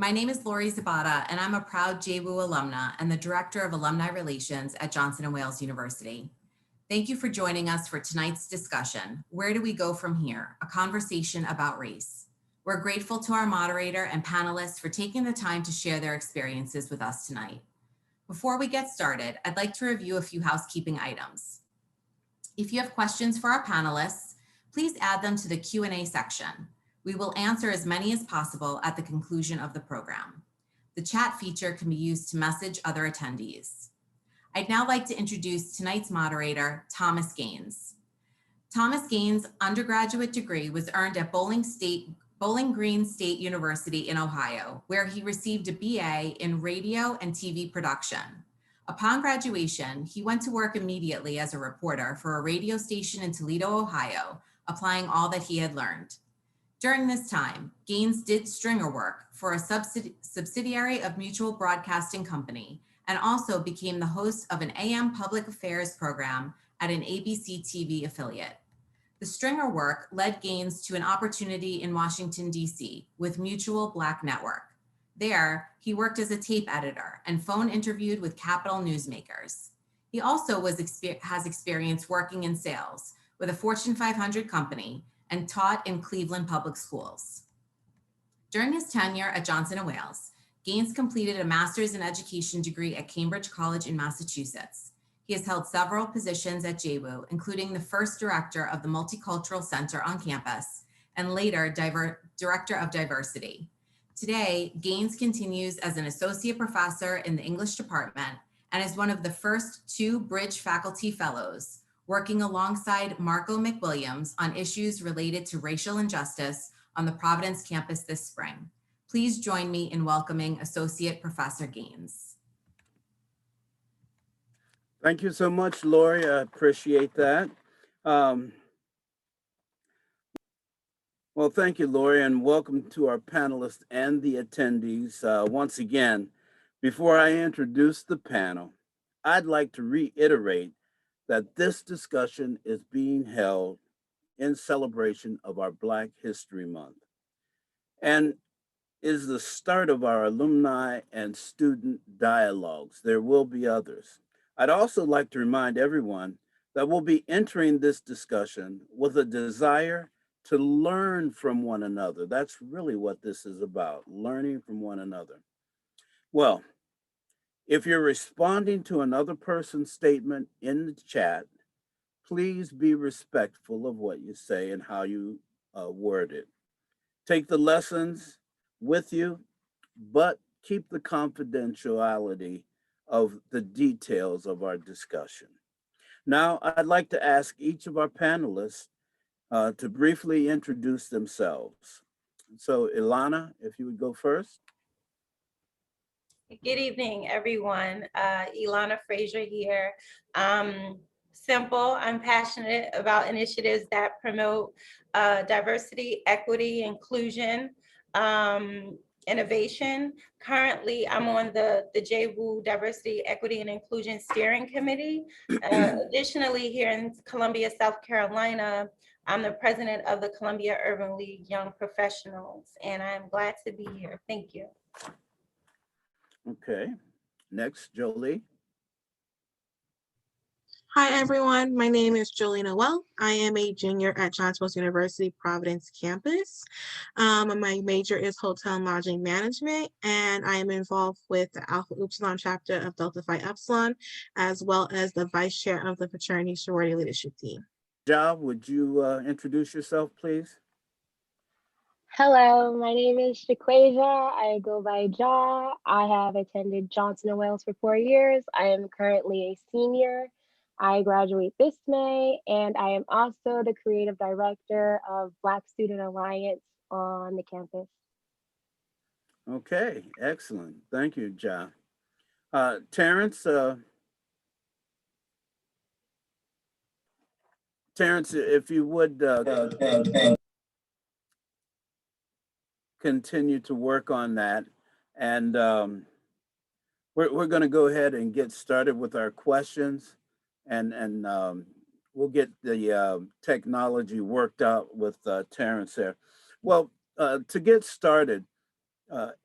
My name is Lori Zabata, and I'm a proud JWU alumna and the Director of Alumni Relations at Johnson & Wales University. Thank you for joining us for tonight's discussion, Where Do We Go From Here? A conversation about race. We're grateful to our moderator and panelists for taking the time to share their experiences with us tonight. Before we get started, I'd like to review a few housekeeping items. If you have questions for our panelists, please add them to the Q&A section. We will answer as many as possible at the conclusion of the program. The chat feature can be used to message other attendees. I'd now like to introduce tonight's moderator, Thomas Gaines. Thomas Gaines' undergraduate degree was earned at Bowling Green State University in Ohio, where he received a BA in radio and TV production. Upon graduation, he went to work immediately as a reporter for a radio station in Toledo, Ohio, applying all that he had learned. During this time, Gaines did stringer work for a subsidiary of Mutual Broadcasting Company and also became the host of an AM public affairs program at an ABC TV affiliate. The stringer work led Gaines to an opportunity in Washington, D.C. with Mutual Black Network. There, he worked as a tape editor and phone interviewed with Capitol newsmakers. He also has experience working in sales with a Fortune 500 company and taught in Cleveland Public Schools. During his tenure at Johnson & Wales, Gaines completed a master's in education degree at Cambridge College in Massachusetts. He has held several positions at JWU, including the first director of the Multicultural Center on campus and later director of diversity. Today, Gaines continues as an associate professor in the English department and is one of the first 2 Bridge faculty fellows, working alongside Marco McWilliams on issues related to racial injustice on the Providence campus this spring. Please join me in welcoming Associate Professor Gaines. Thank you so much, Lori. I appreciate that. Well, thank you, Lori, and welcome to our panelists and the attendees. Once again, before I introduce the panel, I'd like to reiterate that this discussion is being held in celebration of our Black History Month and is the start of our alumni and student dialogues. There will be others. I'd also like to remind everyone that we'll be entering this discussion with a desire to learn from one another. That's really what this is about, learning from one another. Well, if you're responding to another person's statement in the chat, please be respectful of what you say and how you word it. Take the lessons with you, but keep the confidentiality of the details of our discussion. Now, I'd like to ask each of our panelists to briefly introduce themselves. So, Elána, if you would go first. Good evening, everyone. Elána Frazier here. Simple, I'm passionate about initiatives that promote diversity, equity, inclusion, innovation. Currently, I'm on the JWU Diversity, Equity, and Inclusion Steering Committee. Additionally, here in Columbia, South Carolina, I'm the president of the Columbia Urban League Young Professionals, and I'm glad to be here. Thank you. Okay, next, Jolie. Hi, everyone. My name is Jolie Noel. I am a junior at Johns Hopkins University Providence campus. My major is Hotel and Lodging Management, and I am involved with the Alpha Upsilon chapter of Delta Phi Epsilon, as well as the vice chair of the Fraternity Sorority Leadership Team. Ja, would you introduce yourself, please? Hello, my name is Jahquasia. I go by Ja. I have attended Johnson & Wales for 4 years. I am currently a senior. I graduate this May, and I am also the creative director of Black Student Alliance on the campus. Okay, excellent. Thank you, Ja. Terrence, if you would continue to work on that. And we're going to go ahead and get started with our questions, and we'll get the technology worked out with Terrence there. Well, to get started,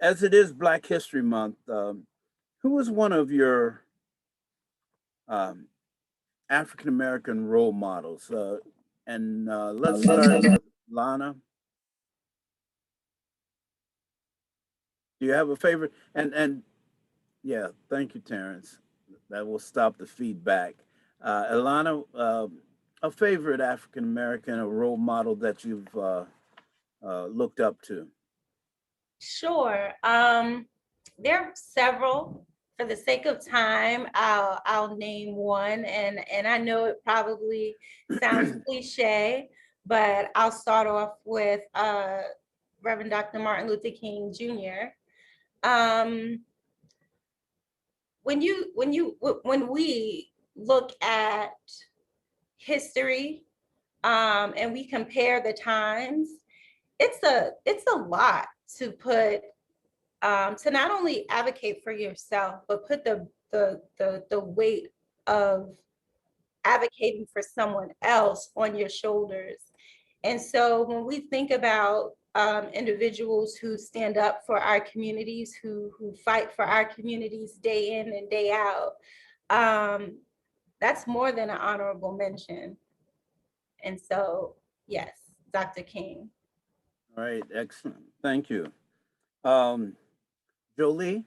As it is Black History Month, who was one of your African American role models? Let's start with Lana. Do you have a favorite? And yeah, thank you, Terrence. That will stop the feedback. Elána, a favorite African American, a role model that you've looked up to? Sure. There are several. For the sake of time, I'll name one, and I know it probably sounds cliche, but I'll start off with Reverend Dr. Martin Luther King Jr. When we look at history, and we compare the times, it's a lot to put, to not only advocate for yourself, but put the weight of advocating for someone else on your shoulders. And so when we think about individuals who stand up for our communities, who fight for our communities day in and day out, that's more than an honorable mention. And so, yes, Dr. King. All right, excellent. Thank you. Jolie?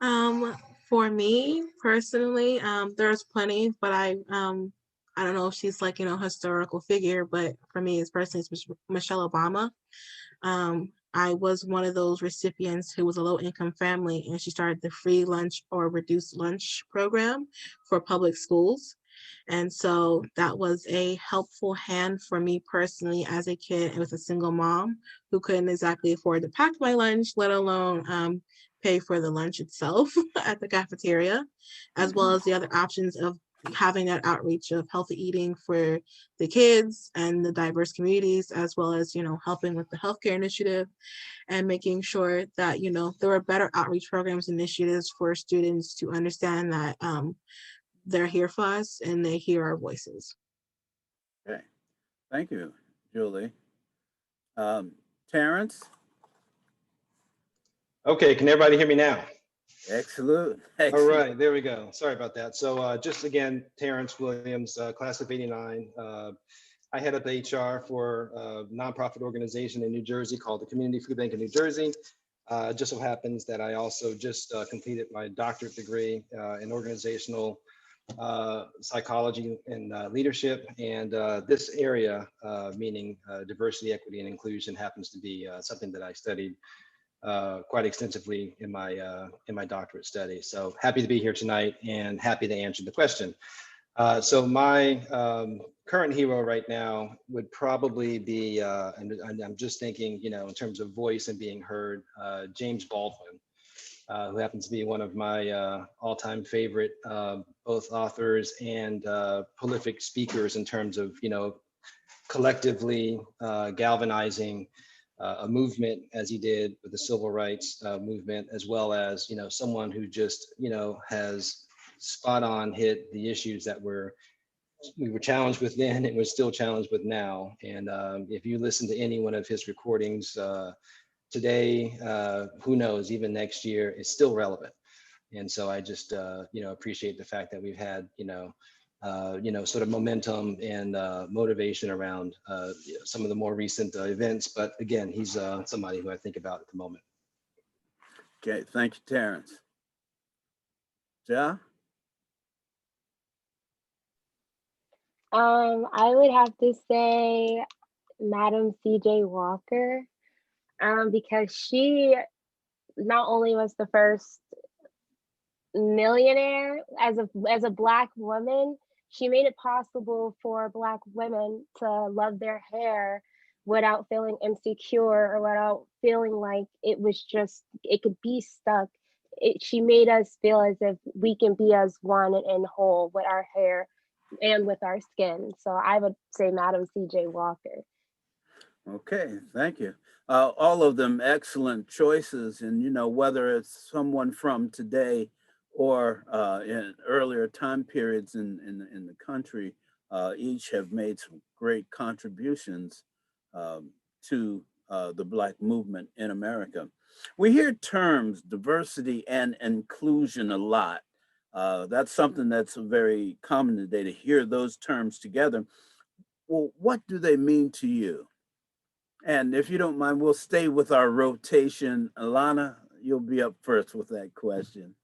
For me personally, there's plenty, but I don't know if she's like, historical figure, but for me, it's personally, it's Michelle Obama. I was one of those recipients who was a low income family, and she started the free lunch or reduced lunch program for public schools. And so that was a helpful hand for me personally as a kid and with a single mom who couldn't exactly afford to pack my lunch, let alone pay for the lunch itself at the cafeteria, as well as the other options of having that outreach of healthy eating for the kids and the diverse communities, as well as, helping with the healthcare initiative and making sure that, there were better outreach programs, initiatives for students to understand that they're here for us and they hear our voices. Okay, thank you, Julie. Terrence? Okay, can everybody hear me now? Excellent. All right, there we go. Sorry about that. So just again, Terrence Williams, class of '89. I head up HR for a nonprofit organization in New Jersey called the Community Food Bank of New Jersey. Just so happens that I also just completed my doctorate degree in organizational psychology and leadership. And this area, meaning diversity, equity, and inclusion, happens to be something that I studied quite extensively in my doctorate study. So happy to be here tonight and happy to answer the question. So my current hero right now would probably be, and I'm just thinking, in terms of voice and being heard, James Baldwin, who happens to be one of my all-time favorite both authors and prolific speakers in terms of, collectively galvanizing a movement as he did with the civil rights movement, as well as, someone who just, has spot on hit the issues that we were challenged with then and we're still challenged with now. And if you listen to any one of his recordings today, who knows, even next year, it's still relevant. And so I just, appreciate the fact that we've had, sort of momentum and motivation around some of the more recent events. But again, he's somebody who I think about at the moment. Okay, thank you, Terrence. Ja? I would have to say Madam C.J. Walker, because she not only was the first millionaire as a Black woman, she made it possible for Black women to love their hair without feeling insecure or without feeling like it could be stuck. She made us feel as if we can be as one and whole with our hair and with our skin. So I would say Madam C.J. Walker. Okay, thank you. All of them excellent choices. And, whether it's someone from today or in earlier time periods in the country, each have made some great contributions to the Black movement in America. We hear terms diversity and inclusion a lot. That's something that's very common today to hear those terms together. Well, what do they mean to you? And if you don't mind, we'll stay with our rotation. Elána, you'll be up first with that question.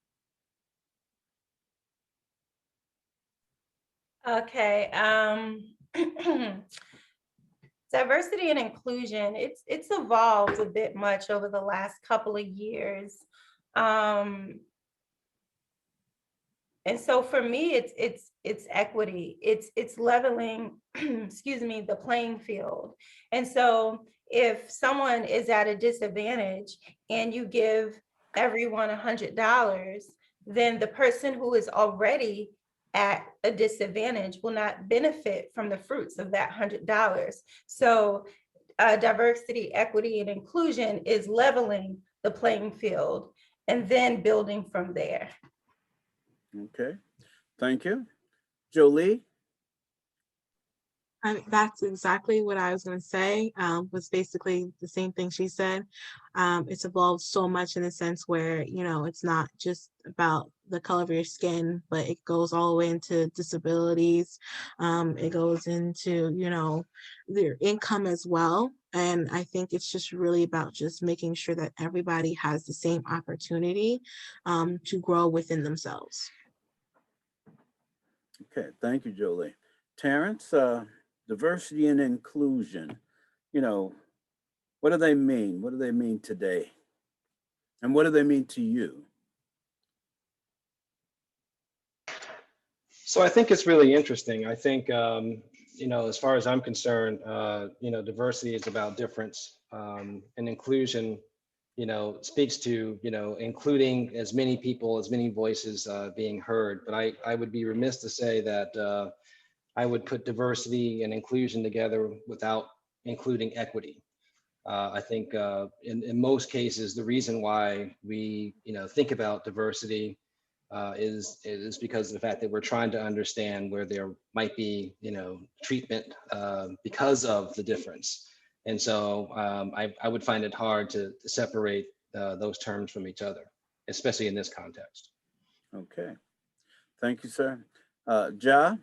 Okay. Diversity and inclusion, it's evolved a bit much over the last couple of years. And so for me, it's equity. It's leveling, excuse me, the playing field. And so if someone is at a disadvantage and you give everyone $100, then the person who is already at a disadvantage will not benefit from the fruits of that $100. So diversity, equity, and inclusion is leveling the playing field and then building from there. Okay, thank you. Jolie? That's exactly what I was going to say, was basically the same thing she said. It's evolved so much in the sense where, it's not just about the color of your skin, but it goes all the way into disabilities. It goes into, their income as well. And I think it's just really about just making sure that everybody has the same opportunity to grow within themselves. Okay, thank you, Jolie. Terrence, diversity and inclusion, what do they mean? What do they mean today? And what do they mean to you? So I think it's really interesting. I think, as far as I'm concerned, diversity is about difference, and inclusion, speaks to, including as many people, as many voices being heard. But I would be remiss to say that I would put diversity and inclusion together without including equity. I think in most cases, the reason why we think about diversity is because of the fact that we're trying to understand where there might be treatment because of the difference. And so I would find it hard to separate those terms from each other, especially in this context. Okay, thank you, sir. Ja?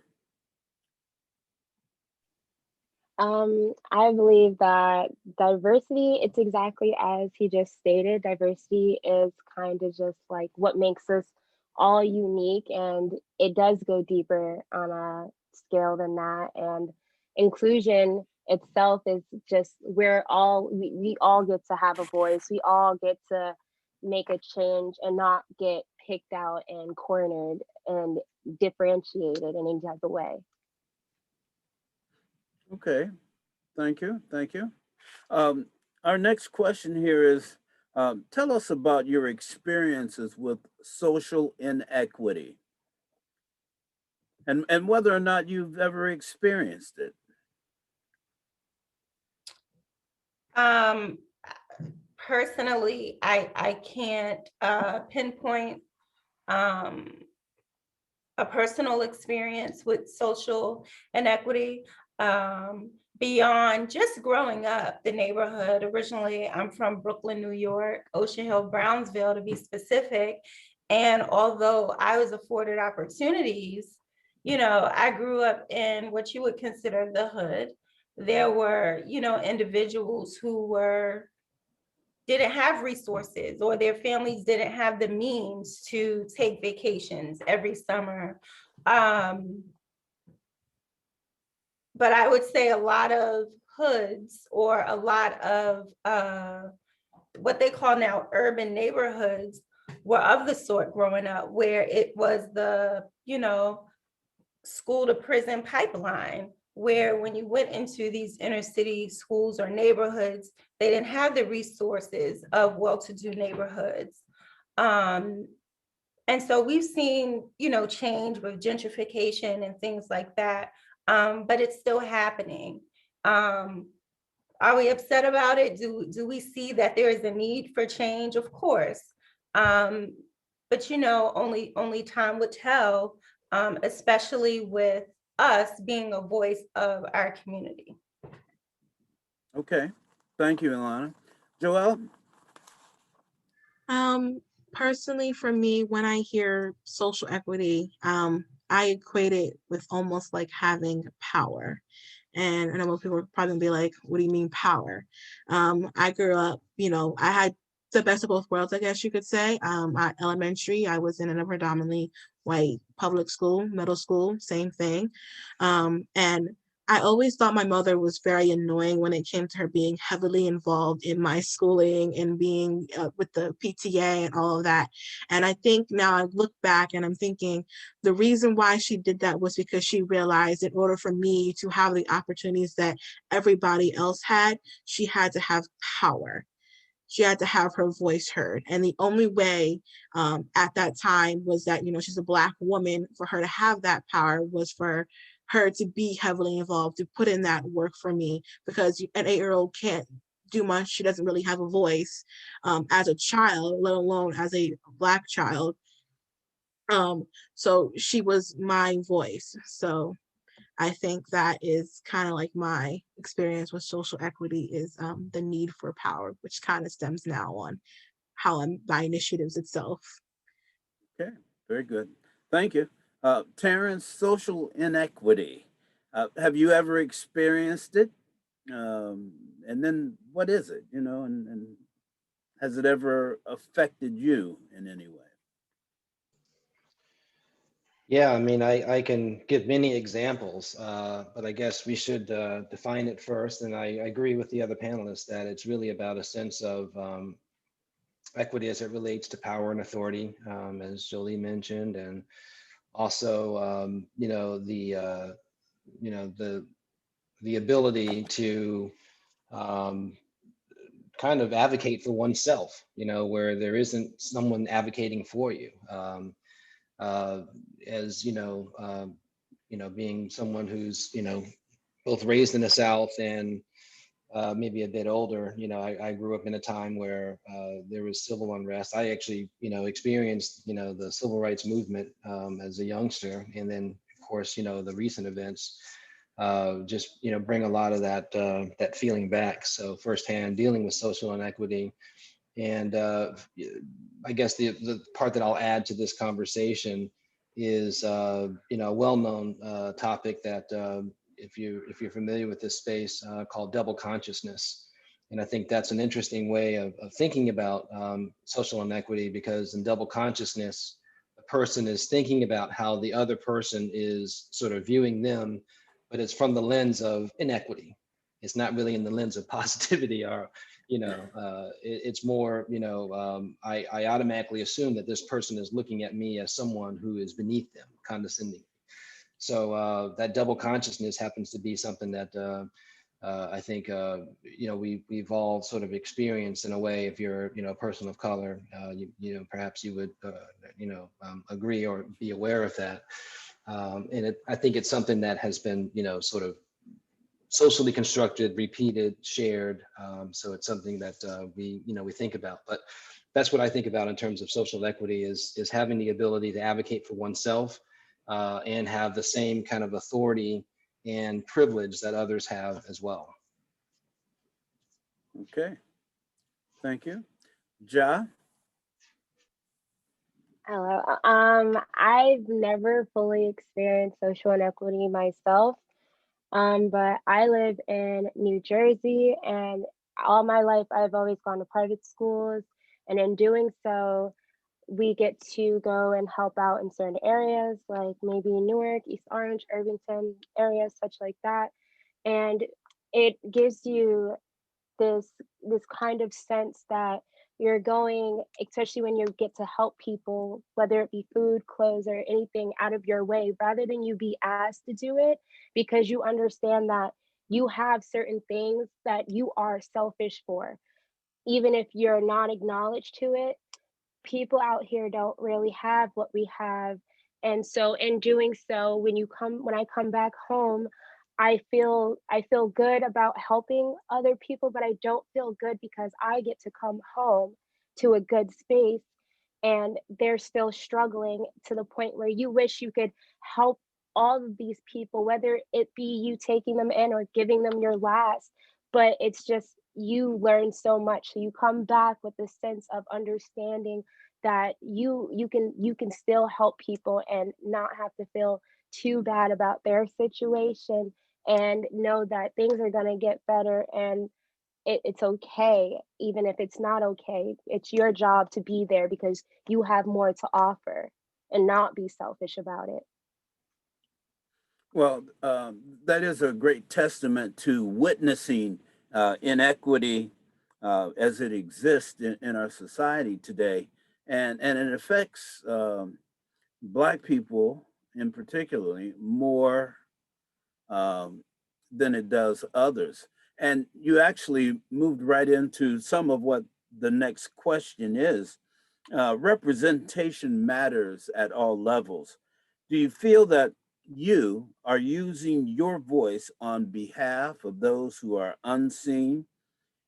I believe that diversity, it's exactly as he just stated. Diversity is kind of just like what makes us all unique, and it does go deeper on a scale than that. And inclusion itself is just we all get to have a voice. We all get to make a change and not get picked out and cornered and differentiated in any type of way. Okay, thank you, thank you. Our next question here is, tell us about your experiences with social inequity and whether or not you've ever experienced it. Personally, I can't pinpoint a personal experience with social inequity beyond just growing up the neighborhood. Originally, I'm from Brooklyn, New York, Ocean Hill, Brownsville to be specific. And although I was afforded opportunities, I grew up in what you would consider the hood. There were, individuals who didn't have resources, or their families didn't have the means to take vacations every summer. But I would say a lot of hoods, or a lot of what they call now urban neighborhoods, were of the sort growing up where it was the, school to prison pipeline, where when you went into these inner city schools or neighborhoods, they didn't have the resources of well-to-do neighborhoods. And so we've seen, change with gentrification and things like that, but it's still happening. Are we upset about it? Do we see that there is a need for change? Of course. But only time would tell, especially with us being a voice of our community. Okay, Thank you, Elána. Joelle? Personally, for me, when I hear social equity, I equate it with almost like having power. And I know most people are probably gonna be like, what do you mean power? I grew up, I had the best of both worlds, I guess you could say. At elementary, I was in a predominantly white public school, middle school, same thing. And I always thought my mother was very annoying when it came to her being heavily involved in my schooling and being with the PTA and all of that. And I think now I look back and I'm thinking the reason why she did that was because she realized in order for me to have the opportunities that everybody else had, she had to have power. She had to have her voice heard. And the only way at that time was that, she's a Black woman, for her to have that power was for her to be heavily involved, to put in that work for me, because an 8-year-old can't do much. She doesn't really have a voice as a child, let alone as a Black child. So she was my voice. So I think that is kind of like my experience with social equity is the need for power, which kind of stems now on how my initiatives itself. Okay, very good. Thank you. Terrence, social inequity. Have you ever experienced it? And then what is it, and has it ever affected you in any way? Yeah, I mean, I can give many examples, but I guess we should define it first. And I agree with the other panelists that it's really about a sense of equity as it relates to power and authority, as Jolie mentioned, and also, the ability to kind of advocate for oneself, where there isn't someone advocating for you. As being someone who's both raised in the South and maybe a bit older, I grew up in a time where there was civil unrest. I actually experienced the civil rights movement as a youngster, and then of course the recent events just bring a lot of that feeling back. So firsthand dealing with social inequity. And I guess the part that I'll add to this conversation is, a well-known topic that if you're familiar with this space, called double consciousness. And I think that's an interesting way of thinking about social inequity, because in double consciousness, the person is thinking about how the other person is sort of viewing them, but it's from the lens of inequity. It's not really in the lens of positivity or it's more, I automatically assume that this person is looking at me as someone who is beneath them, condescending. So that double consciousness happens to be something that I think, we've all sort of experienced in a way. If you're, a person of color, perhaps you would, agree or be aware of that. And I think it's something that has been, sort of socially constructed, repeated, shared. So it's something that we think about. But that's what I think about in terms of social equity is having the ability to advocate for oneself and have the same kind of authority and privilege that others have as well. Okay, thank you. Ja? Hello. I've never fully experienced social inequity myself. But I live in New Jersey, and all my life I've always gone to private schools, and in doing so, we get to go and help out in certain areas, like maybe Newark, East Orange, Irvington areas, such like that. And it gives you this kind of sense that you're going, especially when you get to help people, whether it be food, clothes, or anything, out of your way, rather than you be asked to do it, because you understand that you have certain things that you are selfish for. Even if you're not acknowledged to it, people out here don't really have what we have. And so in doing so, when I come back home, I feel good about helping other people, but I don't feel good because I get to come home to a good space and they're still struggling, to the point where you wish you could help all of these people, whether it be you taking them in or giving them your last. But it's just you learn so much. So you come back with a sense of understanding that you can still help people and not have to feel too bad about their situation, and know that things are going to get better, and it's okay. Even if it's not okay, it's your job to be there because you have more to offer, and not be selfish about it. Well, that is a great testament to witnessing inequity as it exists in our society today, and it affects Black people in particularly more than it does others. And you actually moved right into some of what the next question is. Representation matters at all levels. Do you feel that you are using your voice on behalf of those who are unseen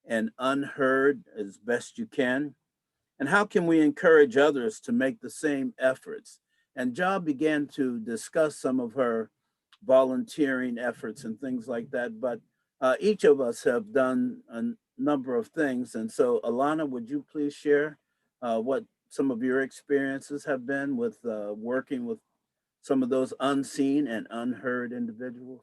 and unheard as best you can? And how can we encourage others to make the same efforts? And Ja began to discuss some of her volunteering efforts and things like that, but each of us have done a number of things. And so, Elána, would you please share what some of your experiences have been with working with some of those unseen and unheard individuals?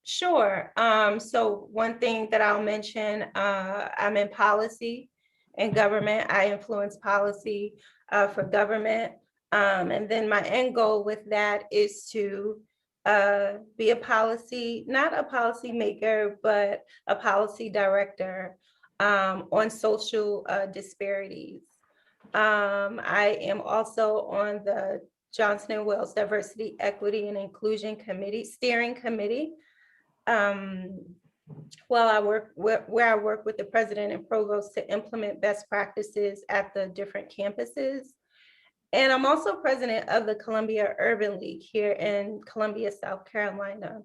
Sure. So one thing that I'll mention, I'm in policy and government. I influence policy for government. And then my end goal with that is to be a policy, not a policy maker, but a policy director on social disparities. I am also on the Johnson & Wales Diversity, Equity, and Inclusion Committee, Steering Committee. Well, where I work with the president and provost to implement best practices at the different campuses. And I'm also president of the Columbia Urban League here in Columbia, South Carolina.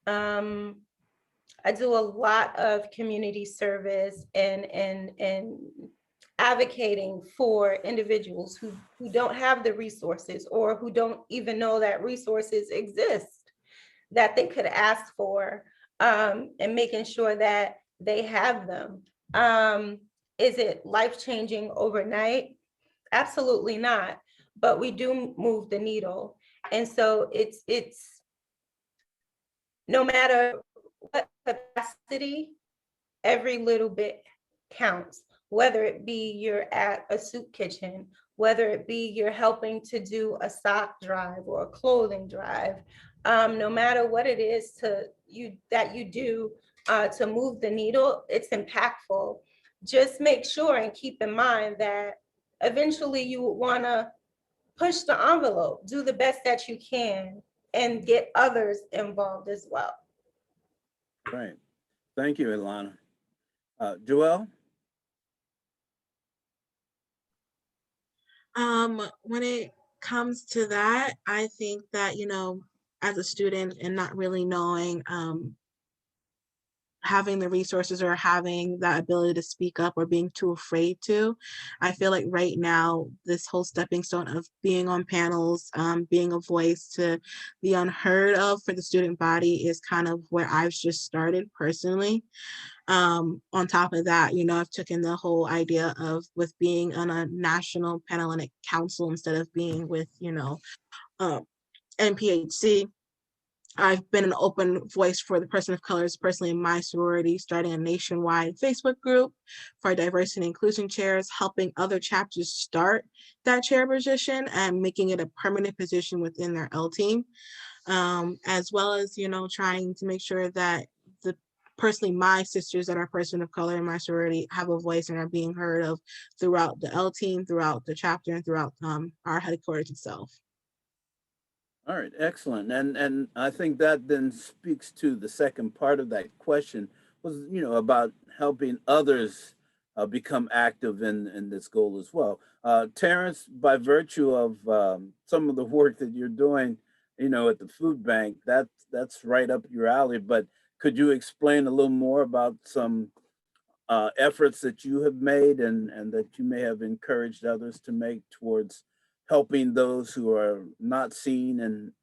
I do a lot of community service and advocating for individuals who don't have the resources or who don't even know that resources exist that they could ask for, and making sure that they have them. Is it life-changing overnight? Absolutely not, but we do move the needle. And so it's no matter what capacity, every little bit counts, whether it be you're at a soup kitchen, whether it be you're helping to do a sock drive or a clothing drive. No matter what it is that you do to move the needle, it's impactful. Just make sure and keep in mind that eventually you would want to push the envelope, do the best that you can, and get others involved as well. Right. Thank you, Elána. Joelle? When it comes to that, I think that, as a student and not really knowing, having the resources or having that ability to speak up or being too afraid to, I feel like right now, this whole stepping stone of being on panels, being a voice to the unheard of for the student body is kind of where I've just started personally. On top of that, I've taken the whole idea of with being on a national Panhellenic council instead of being with, NPHC. I've been an open voice for the person of colors personally in my sorority, starting a nationwide Facebook group for diversity and inclusion chairs, helping other chapters start that chair position and making it a permanent position within their L team, as well as, trying to make sure that personally my sisters that are person of color in my sorority have a voice and are being heard of throughout the L team, throughout the chapter, and throughout our headquarters itself. All right, excellent. And I think that then speaks to the second part of that question was, about helping others become active in this goal as well. Terrence, by virtue of some of the work that you're doing, at the food bank, that's right up your alley. But could you explain a little more about some efforts that you have made and that you may have encouraged others to make towards helping those who are not seen and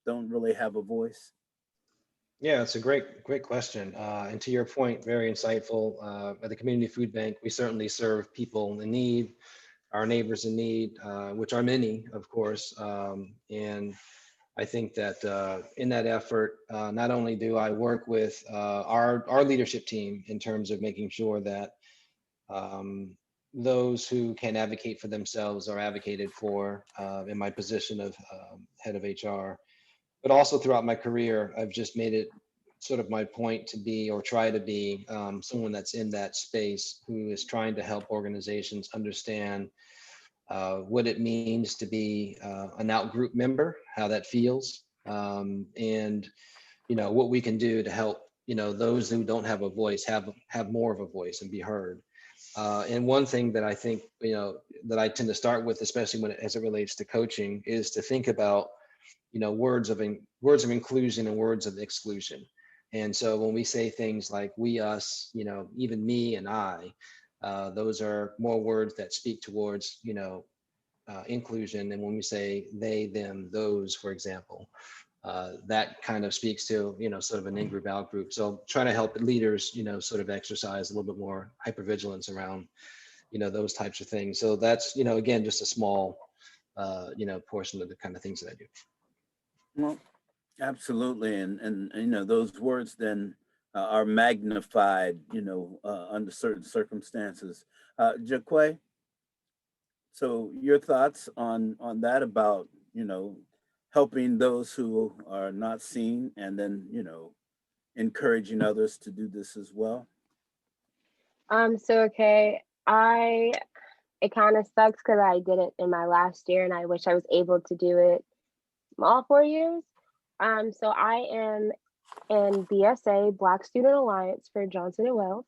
don't really have a voice? Yeah, it's a great question. And to your point, very insightful. At the Community Food Bank, we certainly serve people in need, our neighbors in need, which are many, of course. And I think that in that effort, not only do I work with our leadership team in terms of making sure that those who can advocate for themselves are advocated for in my position of head of HR, but also throughout my career, I've just made it sort of my point to be or try to be someone that's in that space who is trying to help organizations understand what it means to be an out-group member, how that feels, and what we can do to help those who don't have a voice have more of a voice and be heard. And one thing that I think that I tend to start with, especially as it relates to coaching, is to think about words of inclusion and words of exclusion. And so when we say things like we, us, even me and I, those are more words that speak towards inclusion. And when we say they, them, those, for example, that kind of speaks to sort of an in-group, out-group. So trying to help leaders sort of exercise a little bit more hypervigilance around those types of things. So that's again just a small portion of the kind of things that I do. Well, absolutely, and those words then are magnified, under certain circumstances. Jahquasia, so your thoughts on that about helping those who are not seen, and then encouraging others to do this as well. So okay, it kind of sucks because I did it in my last year, and I wish I was able to do it all 4 years. So I am in BSA, Black Student Alliance for Johnson & Wales.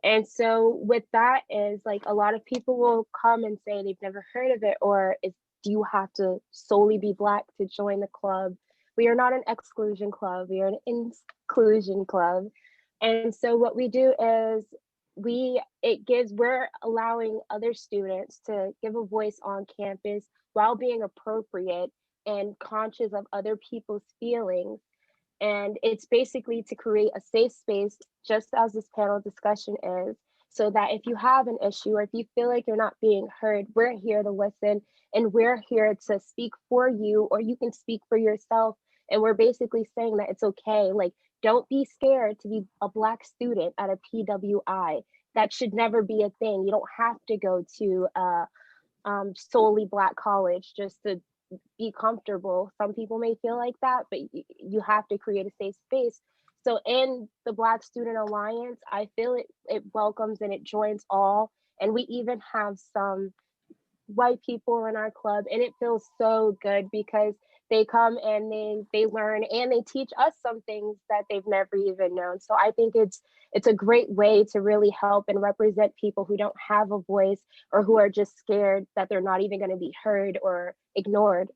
And so with that is like a lot of people will come and say they've never heard of it, or do you have to solely be Black to join the club? We are not an exclusion club, we are an inclusion club. And so what we do is we're allowing other students to give a voice on campus while being appropriate and conscious of other people's feelings. And it's basically to create a safe space, just as this panel discussion is, so that if you have an issue or if you feel like you're not being heard, we're here to listen, and we're here to speak for you, or you can speak for yourself. And we're basically saying that it's okay. Like, don't be scared to be a Black student at a PWI. That should never be a thing. You don't have to go to solely Black college just to be comfortable. Some people may feel like that, but you have to create a safe space. So in the Black Student Alliance, I feel it welcomes and it joins all. And we even have some white people in our club, and it feels so good because they come and they learn and they teach us some things that they've never even known. So I think it's a great way to really help and represent people who don't have a voice or who are just scared that they're not even going to be heard or ignored.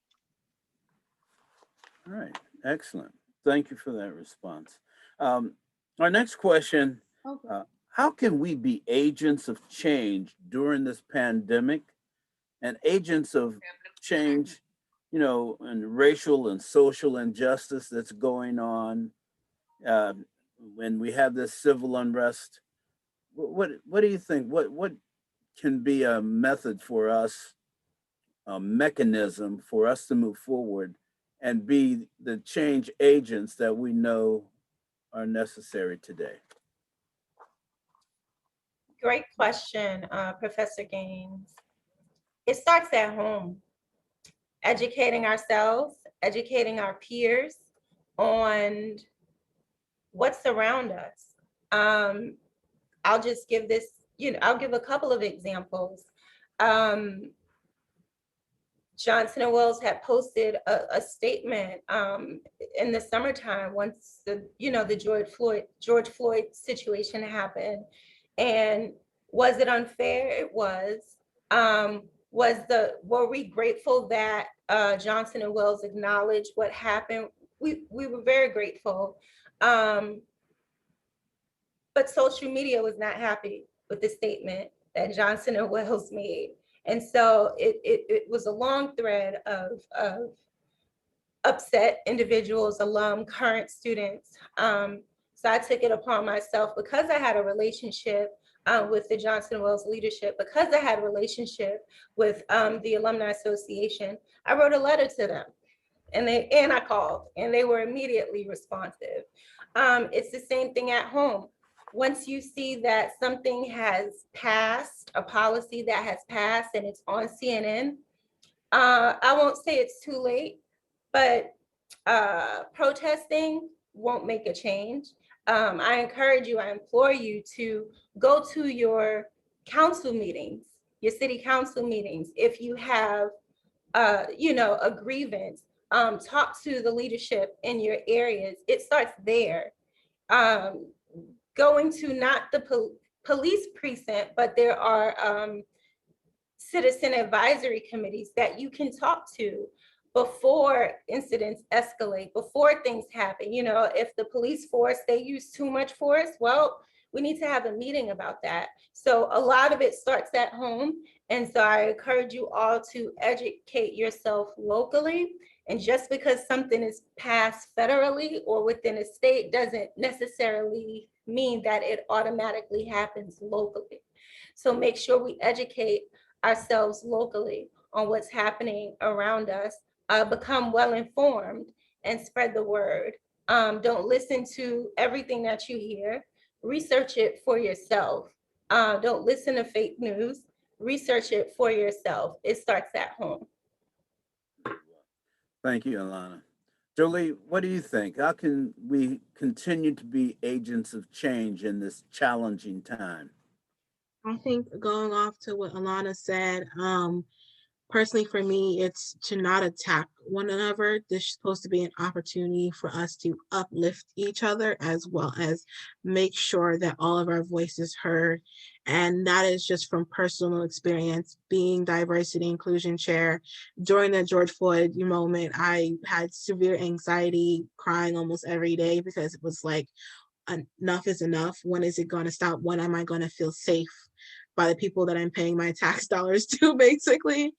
All right, excellent. Thank you for that response. Our next question, how can we be agents of change during this pandemic and agents of change, and racial and social injustice that's going on when we have this civil unrest? What do you think? What can be a method for us, a mechanism for us to move forward and be the change agents that we know are necessary today? Great question, Professor Gaines. It starts at home. Educating ourselves, educating our peers on what's around us. I'll just give this, I'll give a couple of examples. Johnson & Wales had posted a statement in the summertime once the George Floyd situation happened. And was it unfair? It was. Were we grateful that Johnson & Wales acknowledged what happened? We were very grateful. But social media was not happy with the statement that Johnson & Wales made. And so it was a long thread of upset individuals, alum, current students. So I took it upon myself, because I had a relationship with the Johnson Wales leadership, because I had a relationship with the Alumni Association, I wrote a letter to them, and I called, and they were immediately responsive. It's the same thing at home. Once you see that something has passed, a policy that has passed, and it's on CNN, I won't say it's too late, but protesting won't make a change. I encourage you, I implore you to go to your council meetings, your city council meetings. If you have, a grievance, talk to the leadership in your areas. It starts there. Going to not the police precinct, but there are citizen advisory committees that you can talk to before incidents escalate, before things happen. If the police force, they use too much force, well, we need to have a meeting about that. So a lot of it starts at home. And so I encourage you all to educate yourself locally. And just because something is passed federally or within a state doesn't necessarily mean that it automatically happens locally. So make sure we educate ourselves locally on what's happening around us, become well-informed and spread the word. Don't listen to everything that you hear. Research it for yourself. Don't listen to fake news. Research it for yourself. It starts at home. Thank you, Elána. Jolie, what do you think? How can we continue to be agents of change in this challenging time? I think going off to what Elána said, personally for me, it's to not attack one another. This is supposed to be an opportunity for us to uplift each other, as well as make sure that all of our voices heard. And that is just from personal experience, being diversity inclusion chair. During the George Floyd moment, I had severe anxiety, crying almost every day, because it was like, enough is enough. When is it going to stop? When am I going to feel safe by the people that I'm paying my tax dollars to, basically?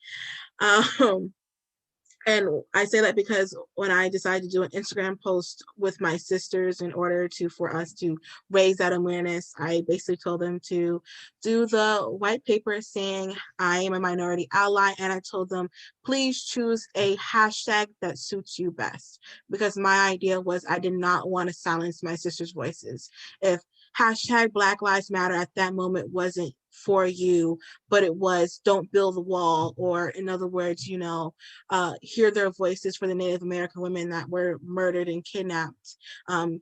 And I say that because when I decided to do an Instagram post with my sisters in order for us to raise that awareness, I basically told them to do the white paper saying I am a minority ally. And I told them, please choose a hashtag that suits you best. Because my idea was I did not want to silence my sisters' voices. If hashtag Black Lives Matter at that moment wasn't for you, but it was don't build the wall, or in other words, hear their voices for the Native American women that were murdered and kidnapped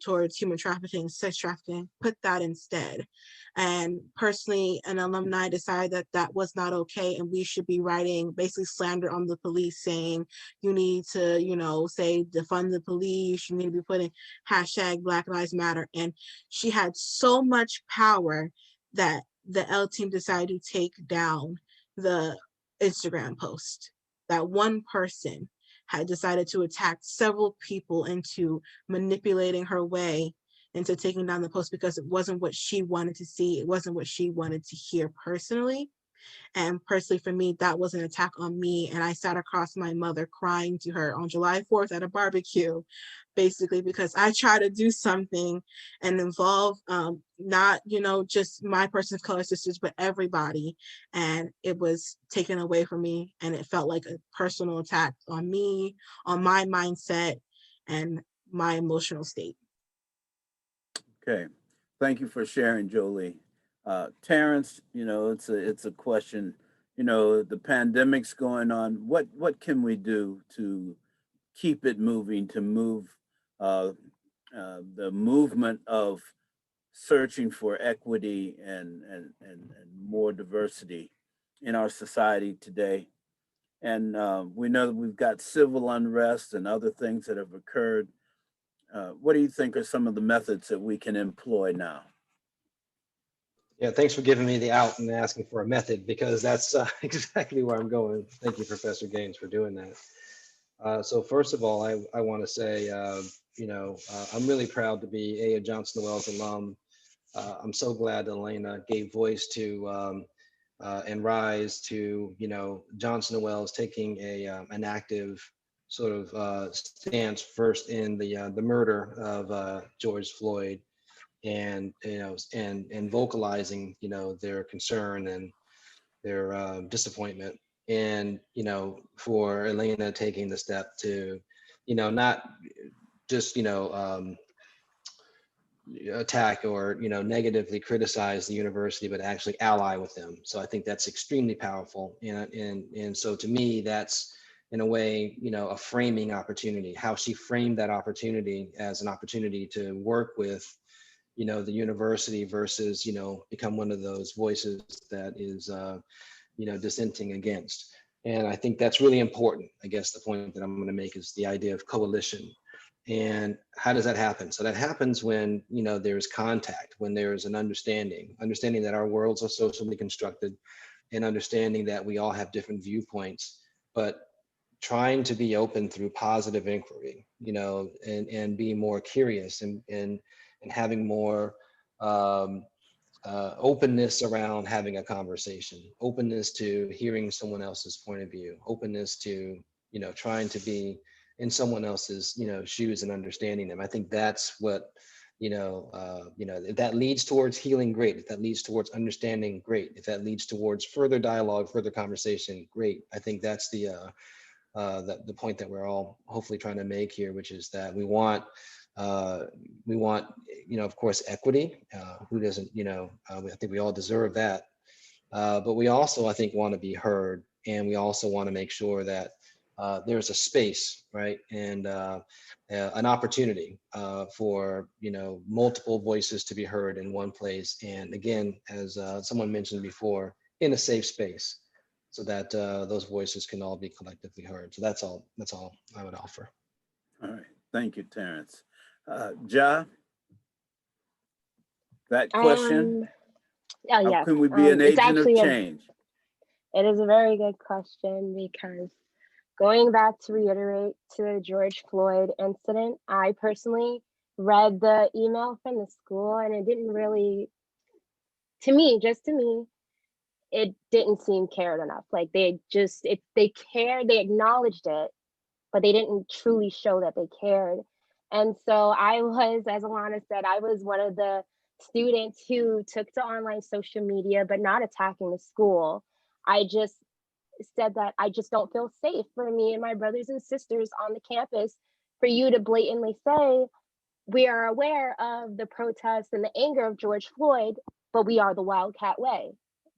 towards human trafficking, sex trafficking, put that instead. And personally, an alumni decided that that was not okay, and we should be writing basically slander on the police, saying you need to, say defund the police, you need to be putting hashtag Black Lives Matter. And she had so much power that the L team decided to take down the Instagram post. That one person had decided to attack several people into manipulating her way into taking down the post, because it wasn't what she wanted to see. It wasn't what she wanted to hear personally. And personally for me, that was an attack on me. And I sat across my mother crying to her on July 4th at a barbecue, basically because I try to do something and involve not, just my person of color sisters, but everybody. And it was taken away from me. And it felt like a personal attack on me, on my mindset, and my emotional state. Okay, thank you for sharing, Jolie. Terrence, it's a question. The pandemic's going on. What can we do to keep it moving, to move the movement of searching for equity and more diversity in our society today? And we know that we've got civil unrest and other things that have occurred. What do you think are some of the methods that we can employ now? Yeah, thanks for giving me the out and asking for a method, because that's exactly where I'm going. Thank you, Professor Gaines, for doing that. So first of all, I want to say, I'm really proud to be a Johnson Wales alum. I'm so glad that Elána gave voice to and rise to, Johnson Wales taking an active sort of stance first in the murder of George Floyd, and and vocalizing their concern and their disappointment, and for Elána taking the step to not just attack or negatively criticize the university, but actually ally with them. So I think that's extremely powerful, and so to me that's in a way a framing opportunity, how she framed that opportunity as an opportunity to work with the university versus become one of those voices that is dissenting against. And I think that's really important. I guess the point that I'm going to make is the idea of coalition. And how does that happen? So that happens when there's contact, when there's an understanding that our worlds are socially constructed, and understanding that we all have different viewpoints, but trying to be open through positive inquiry, and be more curious, and having more openness around having a conversation, openness to hearing someone else's point of view, openness to trying to be in someone else's shoes and understanding them. I think that's what if that leads towards healing, great. If that leads towards understanding, great. If that leads towards further dialogue, further conversation, great. I think that's the point that we're all hopefully trying to make here, which is that we want of course equity. Who doesn't? I think we all deserve that, but we also, I think, want to be heard, and we also want to make sure that there's a space, right, and an opportunity for multiple voices to be heard in one place, and again, as someone mentioned before, in a safe space, so that those voices can all be collectively heard. So that's all I would offer. All right, thank you, Terrence. Ja, that question, how Yes. can we be an It's agent of actually change? it is a very good question, because going back to reiterate to the George Floyd incident, I personally read the email from the school, and it didn't really, to me, it didn't seem cared enough. Like they cared, they acknowledged it, but they didn't truly show that they cared. And so I was, as Elána said, I was one of the students who took to online social media, but not attacking the school. I just said that I just don't feel safe for me and my brothers and sisters on the campus for you to blatantly say, we are aware of the protests and the anger of George Floyd, but we are the Wildcat Way.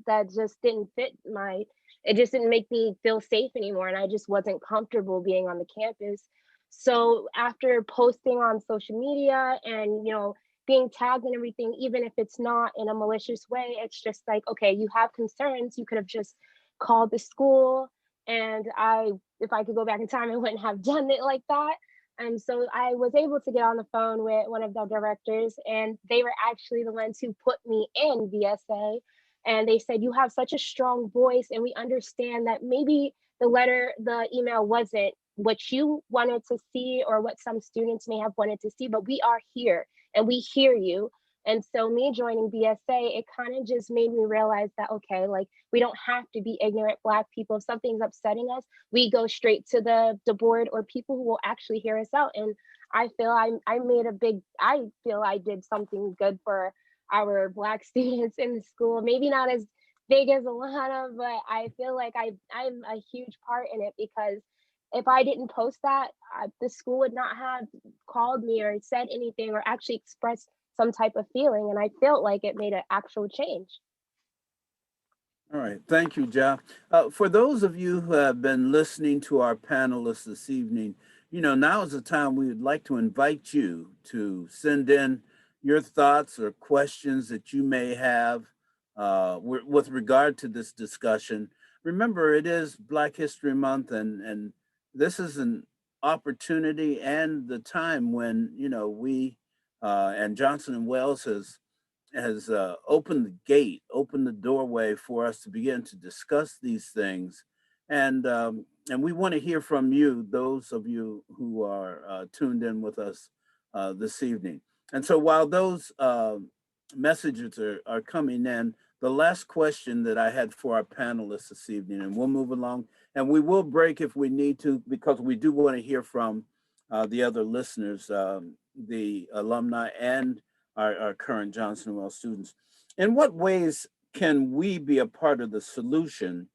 That just didn't it just didn't make me feel safe anymore. And I just wasn't comfortable being on the campus. So after posting on social media and, being tagged and everything, even if it's not in a malicious way, it's just like, okay, you have concerns, you could have just called the school. And if I could go back in time, I wouldn't have done it like that. And so I was able to get on the phone with one of the directors, and they were actually the ones who put me in VSA. And they said, you have such a strong voice, and we understand that maybe the email wasn't what you wanted to see or what some students may have wanted to see, but we are here and we hear you. And so me joining BSA, it kind of just made me realize that, okay, like we don't have to be ignorant Black people. If something's upsetting us, we go straight to the board or people who will actually hear us out. And I feel I feel I did something good for our Black students in the school. Maybe not as big as Elána, but I feel like I'm a huge part in it, because if I didn't post that, the school would not have called me or said anything or actually expressed some type of feeling. And I felt like it made an actual change. All right, thank you, Ja. For those of you who have been listening to our panelists this evening, now is the time we would like to invite you to send in your thoughts or questions that you may have with regard to this discussion. Remember, it is Black History Month, and this is an opportunity and the time when, we and Johnson & Wales has opened the gate, opened the doorway for us to begin to discuss these things. And we want to hear from you, those of you who are tuned in with us this evening. And so while those messages are coming in, the last question that I had for our panelists this evening, and we'll move along, and we will break if we need to, because we do want to hear from the other listeners, the alumni and our current Johnson & Wales students. In what ways can we be a part of the solution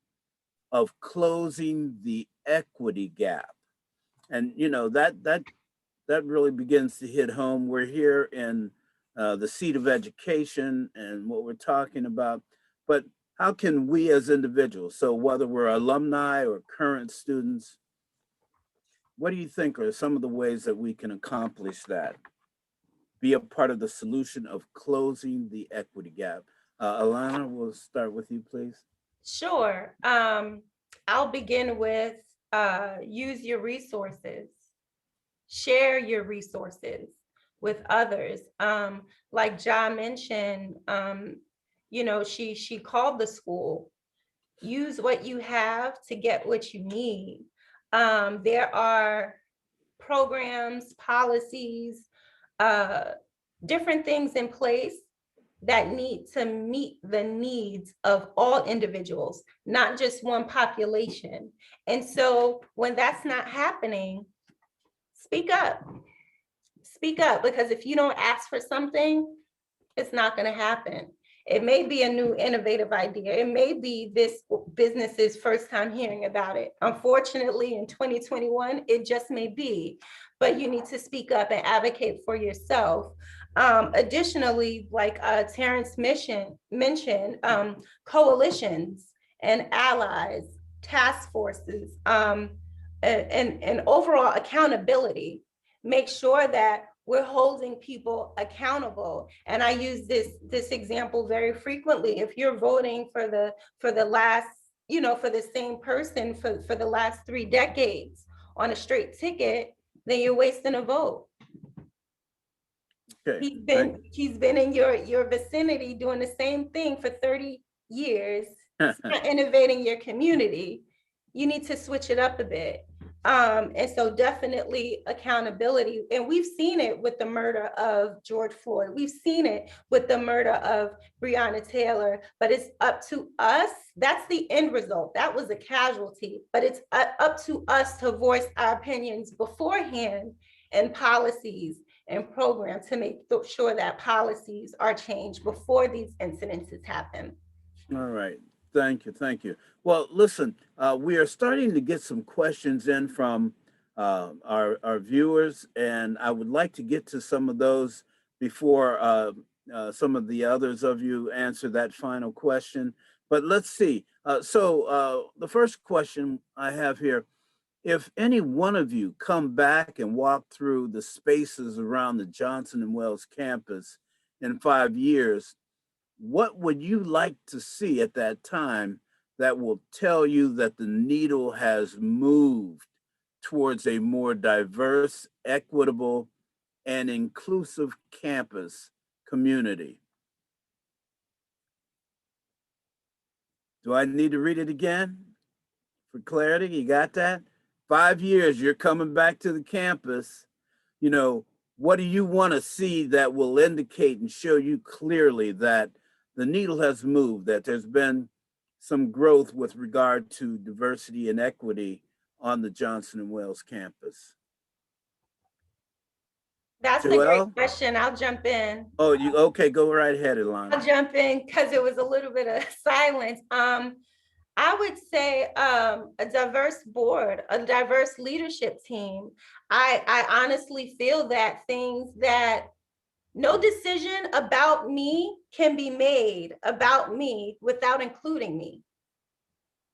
of closing the equity gap? And that really begins to hit home. We're here in the seat of education and what we're talking about, but how can we as individuals, so whether we're alumni or current students, what do you think are some of the ways that we can accomplish that? Be a part of the solution of closing the equity gap. Elána, we'll start with you, please. Sure. I'll begin with use your resources. Share your resources with others. Like Ja mentioned, she called the school. Use what you have to get what you need. There are programs, policies, different things in place that need to meet the needs of all individuals, not just one population. And so when that's not happening, speak up. Speak up, because if you don't ask for something, it's not going to happen. It may be a new innovative idea. It may be this business's first time hearing about it. Unfortunately, in 2021, it just may be, but you need to speak up and advocate for yourself. Additionally, like Terrence mentioned, coalitions and allies, task forces, and overall accountability. Make sure that we're holding people accountable. And I use this example very frequently. If you're voting for the last, for the same person for the last 3 decades on a straight ticket, then you're wasting a vote. Okay. He's been in your vicinity doing the same thing for 30 years, not innovating your community. You need to switch it up a bit. And so definitely accountability. And we've seen it with the murder of George Floyd. We've seen it with the murder of Breonna Taylor, but it's up to us. That's the end result. That was a casualty, but it's up to us to voice our opinions beforehand and policies and programs to make sure that policies are changed before these incidences happen. All right. Thank you. Thank you. Well, listen, we are starting to get some questions in from our viewers, and I would like to get to some of those before some of the others of you answer that final question. But let's see. So the first question I have here, if any one of you come back and walk through the spaces around the Johnson & Wales campus in 5 years, what would you like to see at that time that will tell you that the needle has moved towards a more diverse, equitable, and inclusive campus community? Do I need to read it again for clarity? You got that? 5 years, you're coming back to the campus. What do you want to see that will indicate and show you clearly that the needle has moved, that there's been some growth with regard to diversity and equity on the Johnson & Wales campus? That's a great question. I'll jump in. Oh, okay, go right ahead, Elána. I'll jump in because it was a little bit of silence. I would say a diverse board, a diverse leadership team. I honestly feel that no decision about me can be made about me without including me.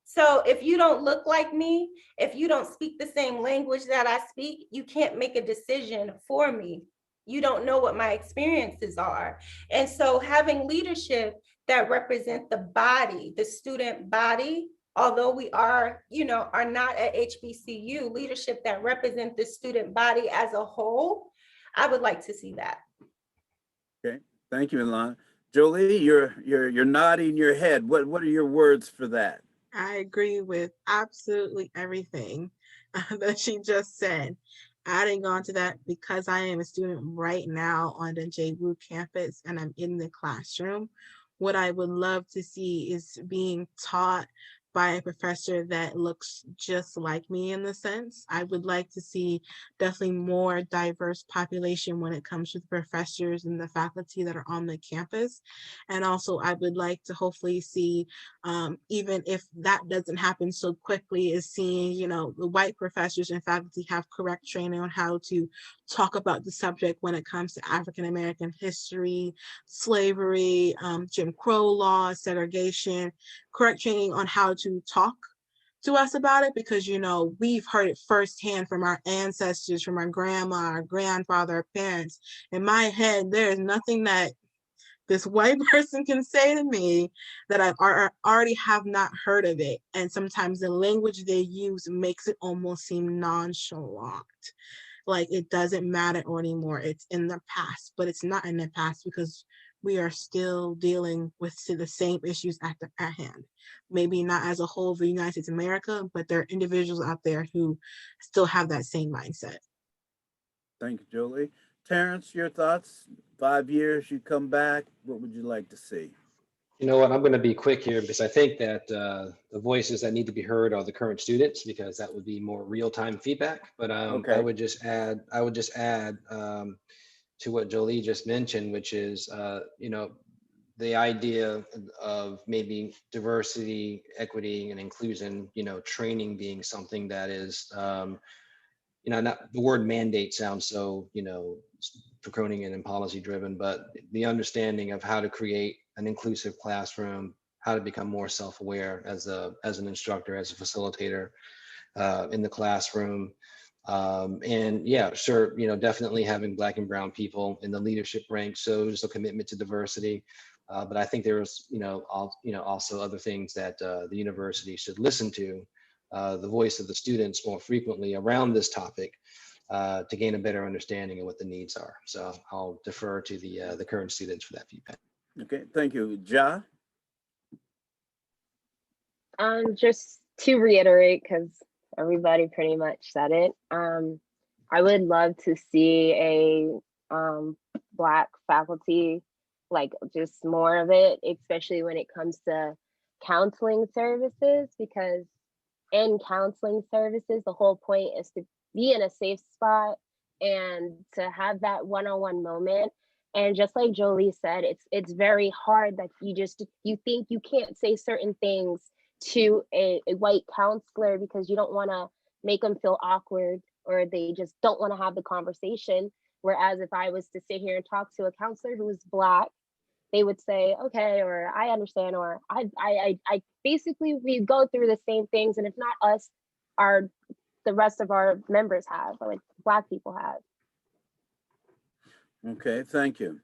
So if you don't look like me, if you don't speak the same language that I speak, you can't make a decision for me. You don't know what my experiences are. And so having leadership that represent the body, the student body, although we are not at HBCU, leadership that represent the student body as a whole, I would like to see that. Okay, thank you, Elána. Jolie, you're nodding your head. What are your words for that? I agree with absolutely everything that she just said. Adding on to that, because I am a student right now on the JWU campus and I'm in the classroom, what I would love to see is being taught by a professor that looks just like me in the sense. I would like to see definitely more diverse population when it comes to the professors and the faculty that are on the campus. And also I would like to hopefully see, even if that doesn't happen so quickly, is seeing, you know, the white professors and faculty have correct training on how to talk about the subject when it comes to African-American history, slavery, Jim Crow laws, segregation, correct training on how to talk to us about it, because, you know, we've heard it firsthand from our ancestors, from our grandma, our grandfather, our parents. In my head, there is nothing that this white person can say to me that I already have not heard of it. And sometimes the language they use makes it almost seem nonchalant. Like it doesn't matter anymore. It's in the past, but it's not in the past because we are still dealing with the same issues at hand. Maybe not as a whole of the United States of America, but there are individuals out there who still have that same mindset. Thank you, Jolie. Terrence, your thoughts? 5 years, you come back. What would you like to see? You know what, I'm going to be quick here because I think that the voices that need to be heard are the current students, because that would be more real-time feedback. But Okay. I would just add to what Jolie just mentioned, which is, you know, the idea of maybe diversity, equity, and inclusion, you know, training being something that is, you know, not the word mandate sounds so, you know, draconian and policy driven, but the understanding of how to create an inclusive classroom, how to become more self-aware as an instructor, as a facilitator in the classroom. And yeah, sure, you know, definitely having Black and brown people in the leadership ranks shows a commitment to diversity. But I think there's, you know, also other things that the university should listen to, the voice of the students more frequently around this topic, to gain a better understanding of what the needs are. So I'll defer to the current students for that feedback. Okay, thank you. Ja? Just to reiterate, because everybody pretty much said it, I would love to see a Black faculty, like just more of it, especially when it comes to counseling services, because in counseling services, the whole point is to be in a safe spot and to have that one-on-one moment. And just like Jolie said, it's very hard that you think you can't say certain things to a white counselor because you don't want to make them feel awkward, or they just don't want to have the conversation. Whereas if I was to sit here and talk to a counselor who was Black, they would say, okay, or I understand, or I basically, we go through the same things, and if not us, the rest of our members have, or like Black people have. Okay, thank you.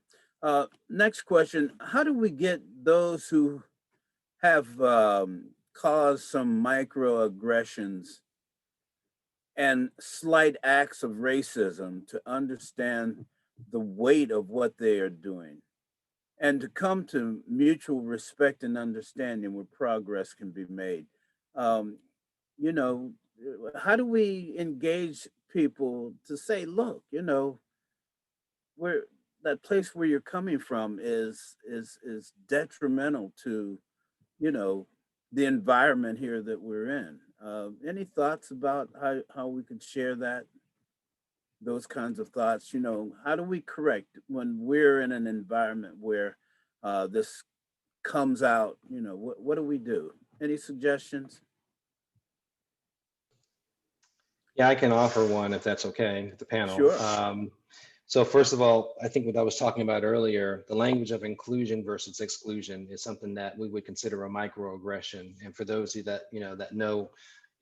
Next question, how do we get those who have caused some microaggressions and slight acts of racism to understand the weight of what they are doing and to come to mutual respect and understanding where progress can be made? You know, how do we engage people to say, look, you know, where that place where you're coming from is detrimental to, you know, the environment here that we're in. Any thoughts about how we could share those kinds of thoughts? You know, how do we correct when we're in an environment where this comes out? You know, what do we do? Any suggestions? Yeah, I can offer one if that's okay with the panel. Sure. So first of all, I think what I was talking about earlier, the language of inclusion versus exclusion is something that we would consider a microaggression. And for those of you that, that know,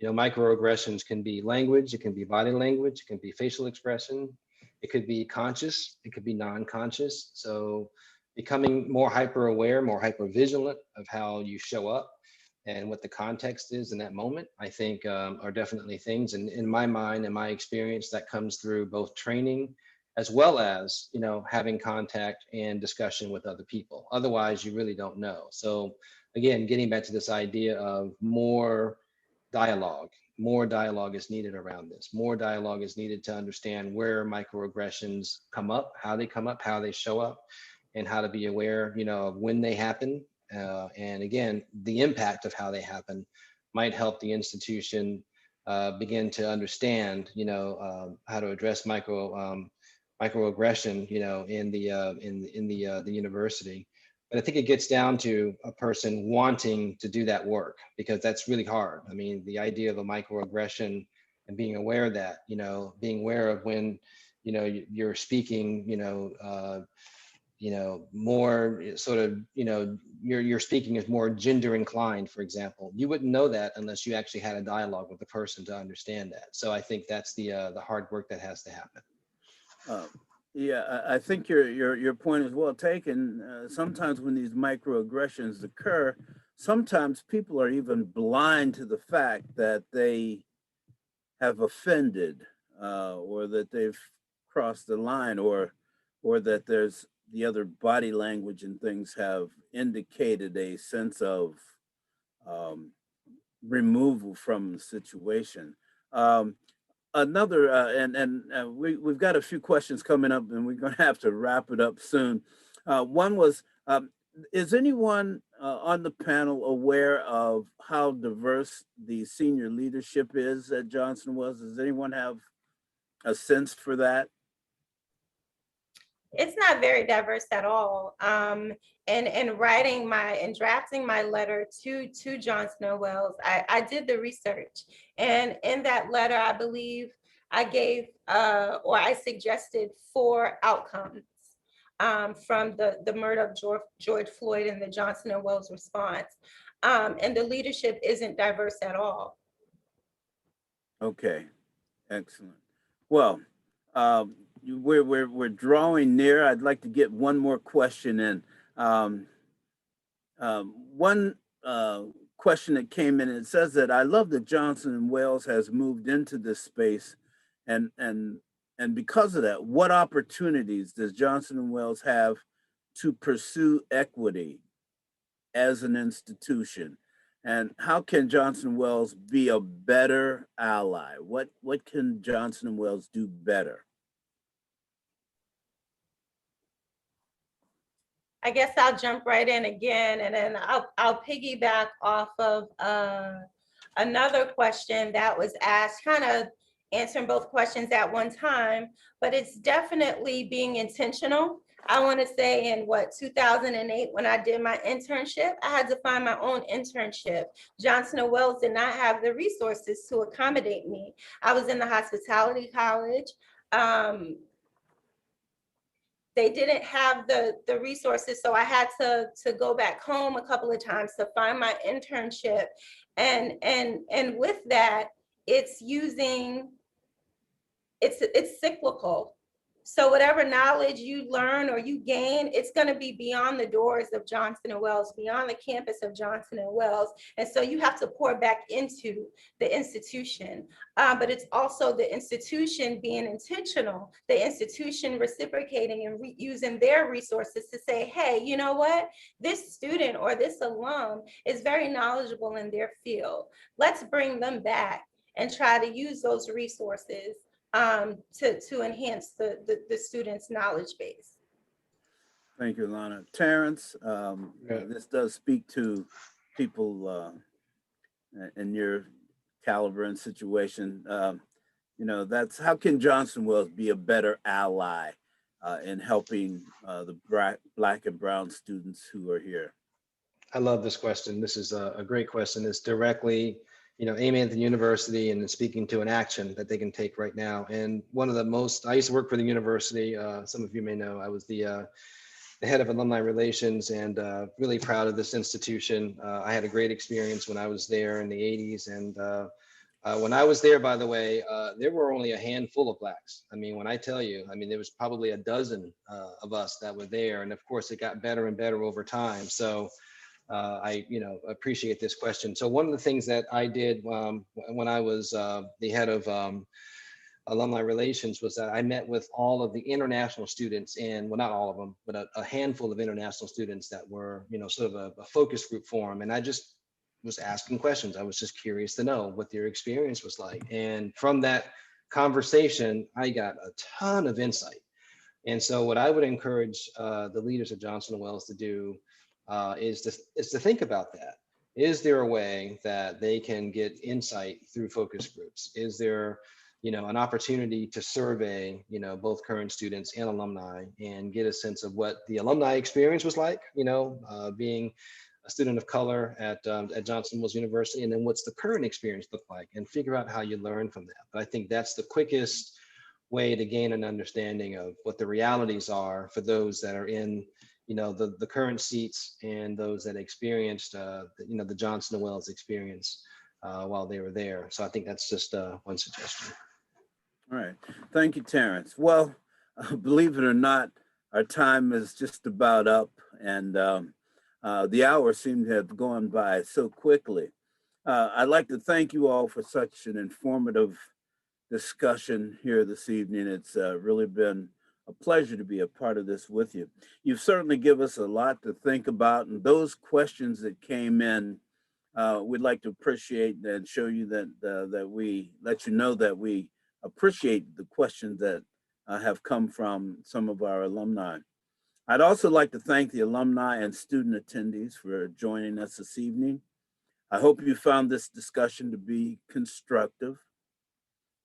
microaggressions can be language, it can be body language, it can be facial expression, it could be conscious, it could be non-conscious. So becoming more hyper aware, more hyper vigilant of how you show up and what the context is in that moment, I think are definitely things. And in my mind, in my experience, that comes through both training as well as, having contact and discussion with other people. Otherwise, you really don't know. So again, getting back to this idea of more dialogue is needed around this. More dialogue is needed to understand where microaggressions come up, how they show up, and how to be aware, of when they happen. And again, the impact of how they happen might help the institution begin to understand, how to address microaggression, in the university. But I think it gets down to a person wanting to do that work, because that's really hard. I mean, the idea of a microaggression and being aware of that, being aware of when, you're speaking, more sort of, your speaking is more gender inclined, for example. You wouldn't know that unless you actually had a dialogue with the person to understand that. So I think that's the hard work that has to happen. Yeah, I think your point is well taken. Sometimes when these microaggressions occur, sometimes people are even blind to the fact that they have offended, or that they've crossed the line, or that there's the other body language and things have indicated a sense of removal from the situation. Another, we've got a few questions coming up, and we're going to have to wrap it up soon. One was, is anyone on the panel aware of how diverse the senior leadership is at Johnson & Wales? Does anyone have a sense for that? It's not very diverse at all. And drafting my letter to Johnson & Wales, I did the research, and in that letter, I believe I gave or I suggested 4 outcomes from the murder of George Floyd and the Johnson & Wales response. And the leadership isn't diverse at all. Okay, excellent. Well, we're drawing near. I'd like to get one more question in. One question that came in, it says that I love that Johnson & Wales has moved into this space, and because of that, what opportunities does Johnson & Wales have to pursue equity as an institution? And how can Johnson & Wales be a better ally? What can Johnson & Wales do better? I guess I'll jump right in again, and then I'll piggyback off of another question that was asked, kind of answering both questions at one time, but it's definitely being intentional. I want to say in 2008, when I did my internship, I had to find my own internship. Johnson & Wales did not have the resources to accommodate me. I was in the hospitality college. They didn't have the resources, so I had to go back home a couple of times to find my internship. And with that, it's cyclical. So whatever knowledge you learn or you gain, it's going to be beyond the doors of Johnson & Wales, beyond the campus of Johnson & Wales. And so you have to pour back into the institution. But it's also the institution being intentional, the institution reciprocating and using their resources to say, hey, you know what? This student or this alum is very knowledgeable in their field. Let's bring them back and try to use those resources to enhance the students' knowledge base. Thank you, Elána. Terrence, this does speak to people in your caliber and situation. That's how can Johnson & Wales be a better ally in helping the Black and Brown students who are here? I love this question. This is a great question. It's directly aiming at the university and speaking to an action that they can take right now. And one of the most, I used to work for the university. Some of you may know, I was the head of alumni relations, and really proud of this institution. I had a great experience when I was there in the 80s. And when I was there, by the way, there were only a handful of Blacks. I mean, when I tell you, there was probably a dozen of us that were there. And of course, it got better and better over time. So I appreciate this question. So one of the things that I did when I was the head of alumni relations was that I met with all of the international students, and well, not all of them, but a handful of international students that were, sort of a focus group for them. And I just was asking questions. I was just curious to know what their experience was like. And from that conversation, I got a ton of insight And so what I would encourage the leaders of Johnson & Wales to do is to think about that. Is there a way that they can get insight through focus groups? Is there, an opportunity to survey, both current students and alumni and get a sense of what the alumni experience was like, being a student of color at Johnson & Wales University, and then what's the current experience look like, and figure out how you learn from that. But I think that's the quickest way to gain an understanding of what the realities are for those that are in, the current seats and those that experienced, the Johnson & Wales experience while they were there. So I think that's just one suggestion. All right. Thank you, Terrence. Well, believe it or not, our time is just about up, and the hour seemed to have gone by so quickly. I'd like to thank you all for such an informative discussion here this evening. It's really been a pleasure to be a part of this with you. You've certainly given us a lot to think about, and those questions that came in, we'd like to appreciate and show you that we let you know that we appreciate the questions that have come from some of our alumni. I'd also like to thank the alumni and student attendees for joining us this evening. I hope you found this discussion to be constructive.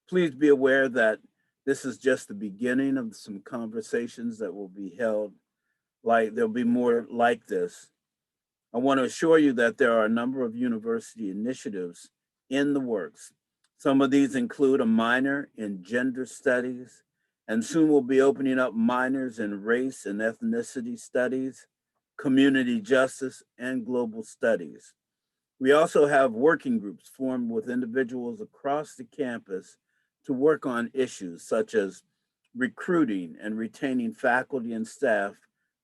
Please be aware that this is just the beginning of some conversations that will be held. There'll be more like this. I want to assure you that there are a number of university initiatives in the works. Some of these include a minor in gender studies, and soon we'll be opening up minors in race and ethnicity studies, community justice, and global studies. We also have working groups formed with individuals across the campus to work on issues such as recruiting and retaining faculty and staff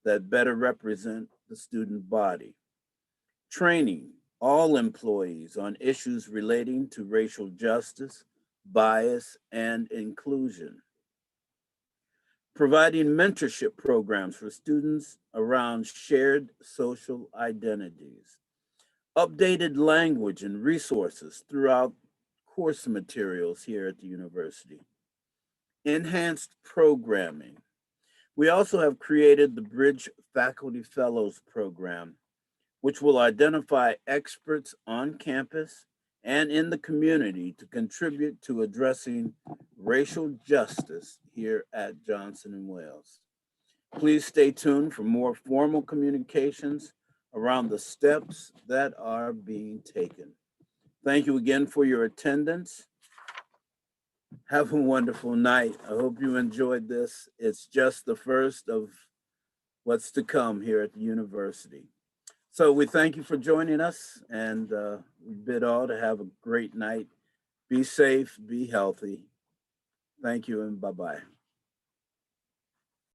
that better represent the student body, training all employees on issues relating to racial justice, bias, and inclusion, providing mentorship programs for students around shared social identities, updated language and resources throughout course materials here at the university, enhanced programming. We also have created the Bridge Faculty Fellows Program, which will identify experts on campus and in the community to contribute to addressing racial justice here at Johnson & Wales. Please stay tuned for more formal communications around the steps that are being taken. Thank you again for your attendance. Have a wonderful night. I hope you enjoyed this. It's just the first of what's to come here at the university. So we thank you for joining us, and we bid all to have a great night. Be safe, be healthy. Thank you, and bye-bye.